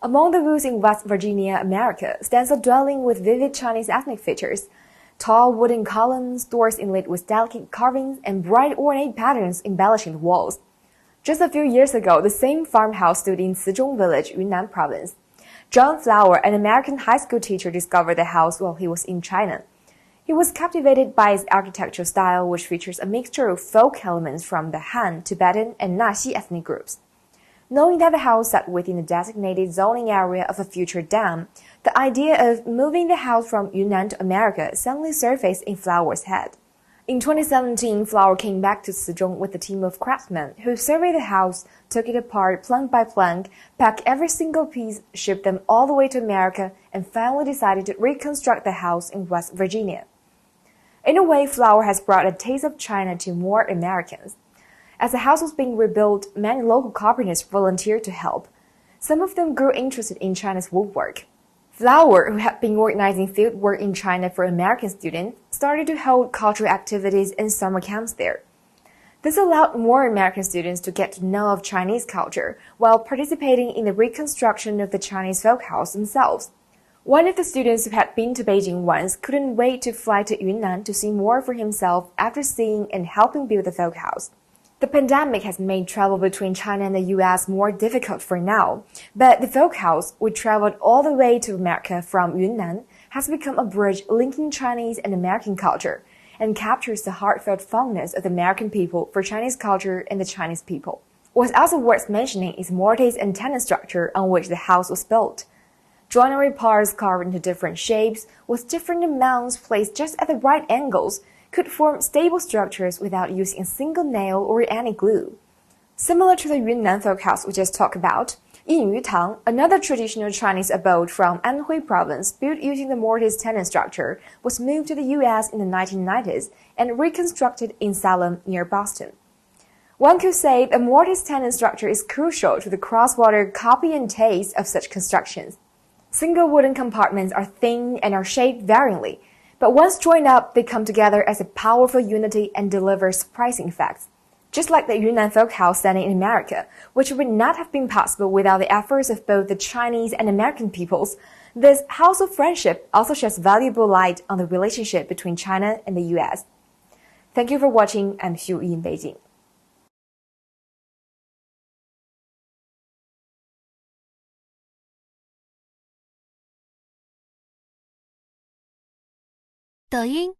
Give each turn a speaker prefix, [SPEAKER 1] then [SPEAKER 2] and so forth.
[SPEAKER 1] Among the woods in West Virginia, America, stands a dwelling with vivid Chinese ethnic features. Tall wooden columns, doors inlaid with delicate carvings, and bright ornate patterns embellishing the walls. Just a few years ago, the same farmhouse stood in Cizhong village, Yunnan province. John Flower, an American high school teacher, discovered the house while he was in China. He was captivated by its architectural style, which features a mixture of folk elements from the Han, Tibetan, and Naxi ethnic groups. Knowing that the house sat within the designated zoning area of a future dam, the idea of moving the house from Yunnan to America suddenly surfaced in Flower's head. In 2017, Flower came back to Cizhong with a team of craftsmen who surveyed the house, took it apart plank by plank, packed every single piece, shipped them all the way to America, and finally decided to reconstruct the house in West Virginia. In a way, Flower has brought a taste of China to more Americans. As the house was being rebuilt, many local carpenters volunteered to help. Some of them grew interested in China's woodwork. Flower, who had been organizing field work in China for American students, started to hold cultural activities and summer camps there. This allowed more American students to get to know of Chinese culture while participating in the reconstruction of the Chinese folk house themselves. One of the students who had been to Beijing once couldn't wait to fly to Yunnan to see more for himself after seeing and helping build the folk house. The pandemic has made travel between China and the US more difficult for now, but the folk house, which traveled all the way to America from Yunnan, has become a bridge linking Chinese and American culture, and captures the heartfelt fondness of the American people for Chinese culture and the Chinese people. What's also worth mentioning is mortise and tenon structure on which the house was built. Joinery parts carved into different shapes, with different amounts placed just at the right angles, could form stable structures without using a single nail or any glue. Similar to the Yunnan folk house we just talked about, Yin Tang, another traditional Chinese abode from Anhui province built using the mortise tenon structure, was moved to the US in the 1990s and reconstructed in Salem near Boston. One could say the mortise tenon structure is crucial to the cross-border copy and taste of such constructions. Single wooden compartments are thin and are shaped varyingly, but once joined up, they come together as a powerful unity and deliver surprising effects. Just like the Yunnan folk house standing in America, which would not have been possible without the efforts of both the Chinese and American peoples, this house of friendship also sheds valuable light on the relationship between China and the US. Thank you for watching. I'm Xiu Yi in Beijing.
[SPEAKER 2] 抖音